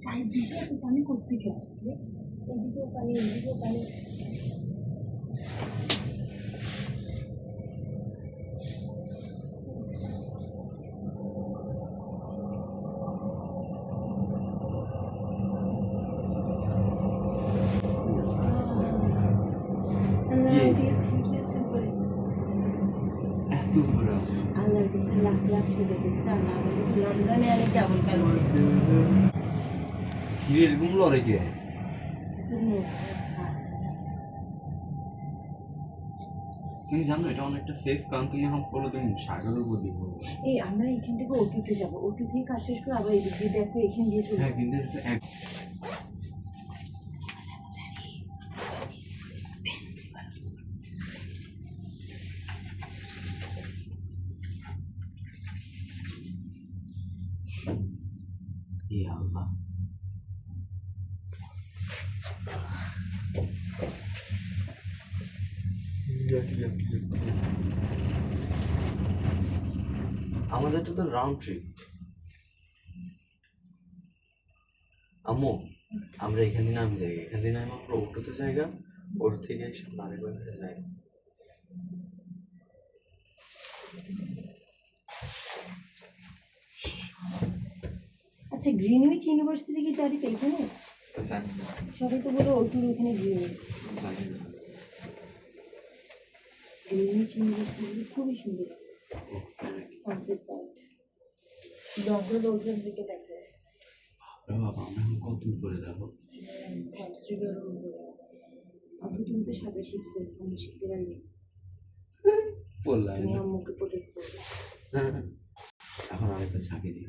চারিদিকে এত পানি কোত্থেকে আসছে? এদিকেও পানি, এদিকেও পানি। আল্লাহর কাছে লাখ লাখ শুধু দেখছে আল্লাহ আমাদের লন্ডনে আমি কেমন কেন এরকম লড়াই কে তুমি জানো এটা অনেকটা সেফ, কারণ তুমি এখন বলো তুমি সাগরের উপর দিয়ে পড়বে। এই আমরা এখান থেকে অতীতে যাবো, অতীত থেকে কাজ শেষ করে আবার এদিক দিয়ে দেখো এখান দিয়ে চলে। হ্যাঁ কিন্তু এক আল্লাহ আমাদের তো রাউন্ড ট্রিপ। আম্মু আমরা এখান দিয়ে নামি যাই, এখান দিয়ে নামি আমরা অটোতে জায়গা, ওর থেকে এসে আরেকবার যাই। আচ্ছা গ্রিনউইচ ইউনিভার্সিটি কি জানি এখানে? জানি না, সবাই তো বলো ওটুর ওখানে গ্রিনউইচ। জানি না। গ্রিনউইচ ইউনিভার্সিটি খুবই সুন্দর সানসেট পয়েন্ট, ডগর রোডের দিকে দেখো। বাবা আমরা এখন কত উপরে দেখো, থ্যামস রিভার উপরে। আপনি তুমি তো সাঁতার শিখছো, আমি শিখতে পারিনি। বললাম আমি আম্মুকে প্রোটেক্ট করবো। এখন আরেকটা ঝাঁকি দিই।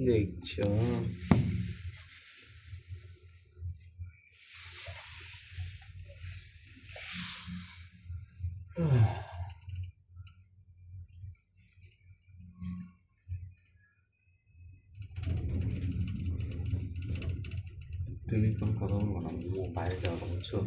দেখছো তুমি কোন কথা বলবো না, বাইরে যাওয়া বুঝছো?